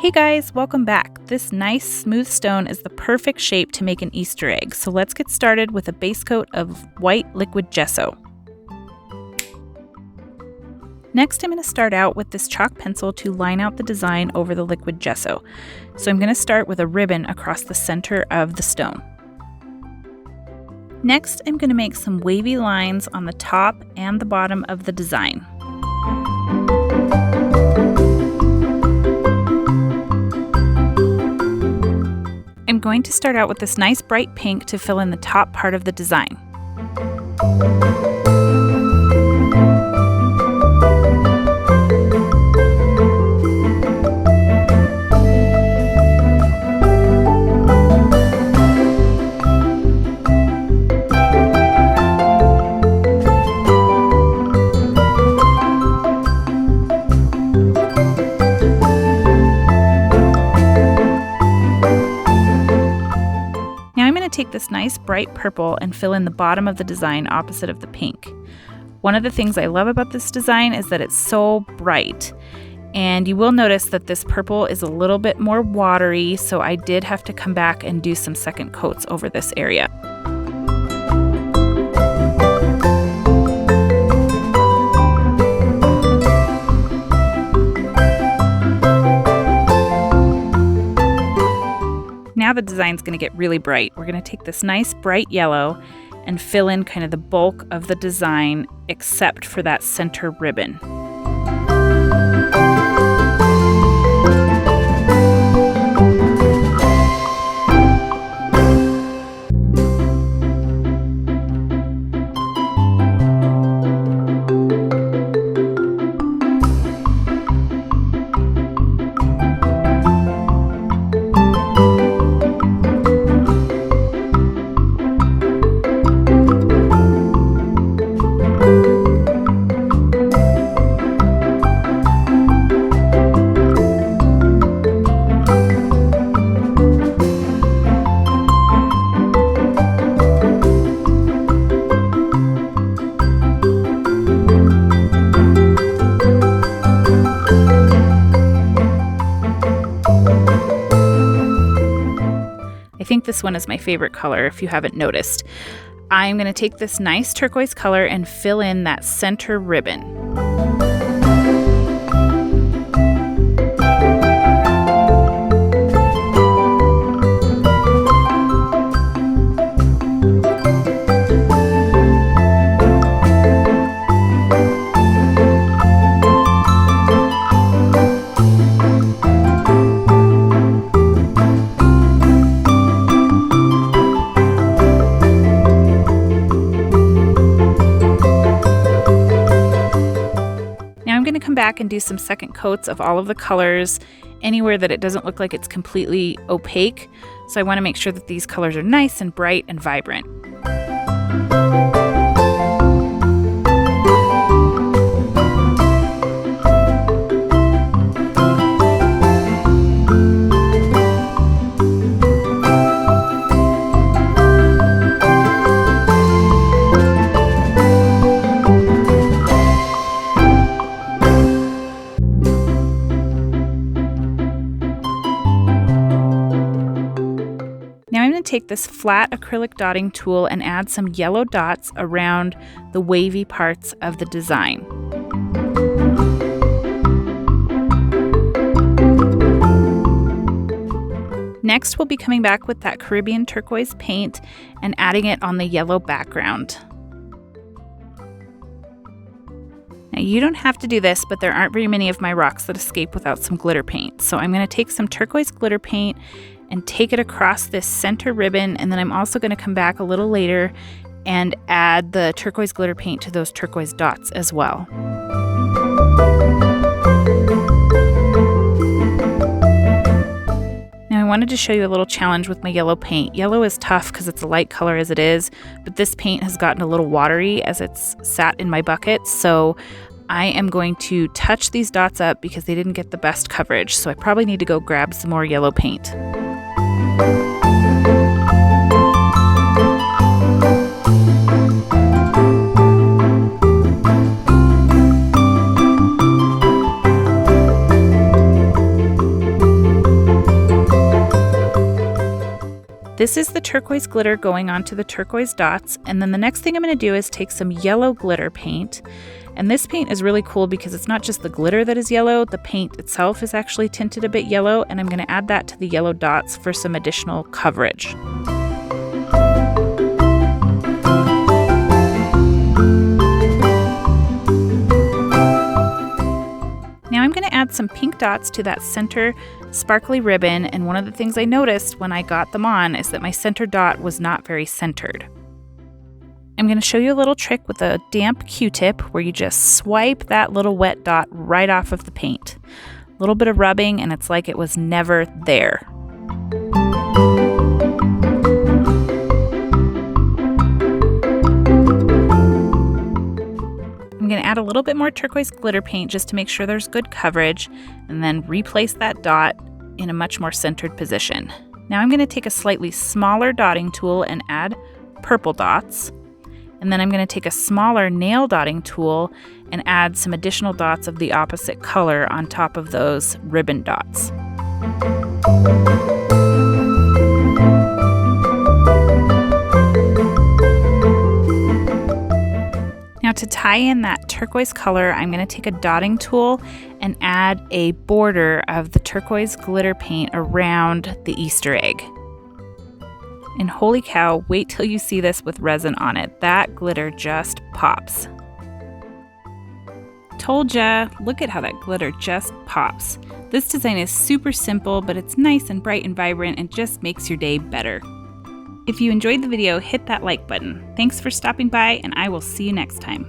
Hey guys, welcome back. This nice smooth stone is the perfect shape to make an Easter egg, so let's get started with a base coat of white liquid gesso. Next, I'm going to start out with this chalk pencil to line out the design over the liquid gesso. So I'm going to start with a ribbon across the center of the stone. Next, I'm going to make some wavy lines on the top and the bottom of the design. I'm going to start out with this nice bright pink to fill in the top part of the design. Take this nice bright purple and fill in the bottom of the design opposite of the pink. One of the things I love about this design is that it's so bright, and you will notice that this purple is a little bit more watery, so I did have to come back and do some second coats over this area. Now the design's going to get really bright. We're going to take this nice bright yellow and fill in kind of the bulk of the design except for that center ribbon. I think this one is my favorite color if you haven't noticed. I'm going to take this nice turquoise color and fill in that center ribbon. Come back and do some second coats of all of the colors anywhere that it doesn't look like it's completely opaque. So I want to make sure that these colors are nice and bright and vibrant. Take this flat acrylic dotting tool and add some yellow dots around the wavy parts of the design. Next, we'll be coming back with that Caribbean turquoise paint and adding it on the yellow background. Now, you don't have to do this, but there aren't very many of my rocks that escape without some glitter paint. So I'm going to take some turquoise glitter paint and take it across this center ribbon, and then I'm also going to come back a little later and add the turquoise glitter paint to those turquoise dots as well. Now I wanted to show you a little challenge with my yellow paint. Yellow is tough because it's a light color as it is, but this paint has gotten a little watery as it's sat in my bucket, so I am going to touch these dots up because they didn't get the best coverage, so I probably need to go grab some more yellow paint. This is the turquoise glitter going onto the turquoise dots, and then the next thing I'm going to do is take some yellow glitter paint. And this paint is really cool because it's not just the glitter that is yellow, the paint itself is actually tinted a bit yellow, and I'm going to add that to the yellow dots for some additional coverage. Now I'm going to add some pink dots to that center sparkly ribbon, and one of the things I noticed when I got them on is that my center dot was not very centered. I'm going to show you a little trick with a damp Q-tip where you just swipe that little wet dot right off of the paint. A little bit of rubbing and it's like it was never there. I'm going to add a little bit more turquoise glitter paint just to make sure there's good coverage, and then replace that dot in a much more centered position. Now I'm going to take a slightly smaller dotting tool and add purple dots. And then I'm going to take a smaller nail dotting tool and add some additional dots of the opposite color on top of those ribbon dots. Now to tie in that turquoise color, I'm going to take a dotting tool and add a border of the turquoise glitter paint around the Easter egg. And holy cow, wait till you see this with resin on it. That glitter just pops. Told ya, look at how that glitter just pops. This design is super simple, but it's nice and bright and vibrant and just makes your day better. If you enjoyed the video, hit that like button. Thanks for stopping by, and I will see you next time.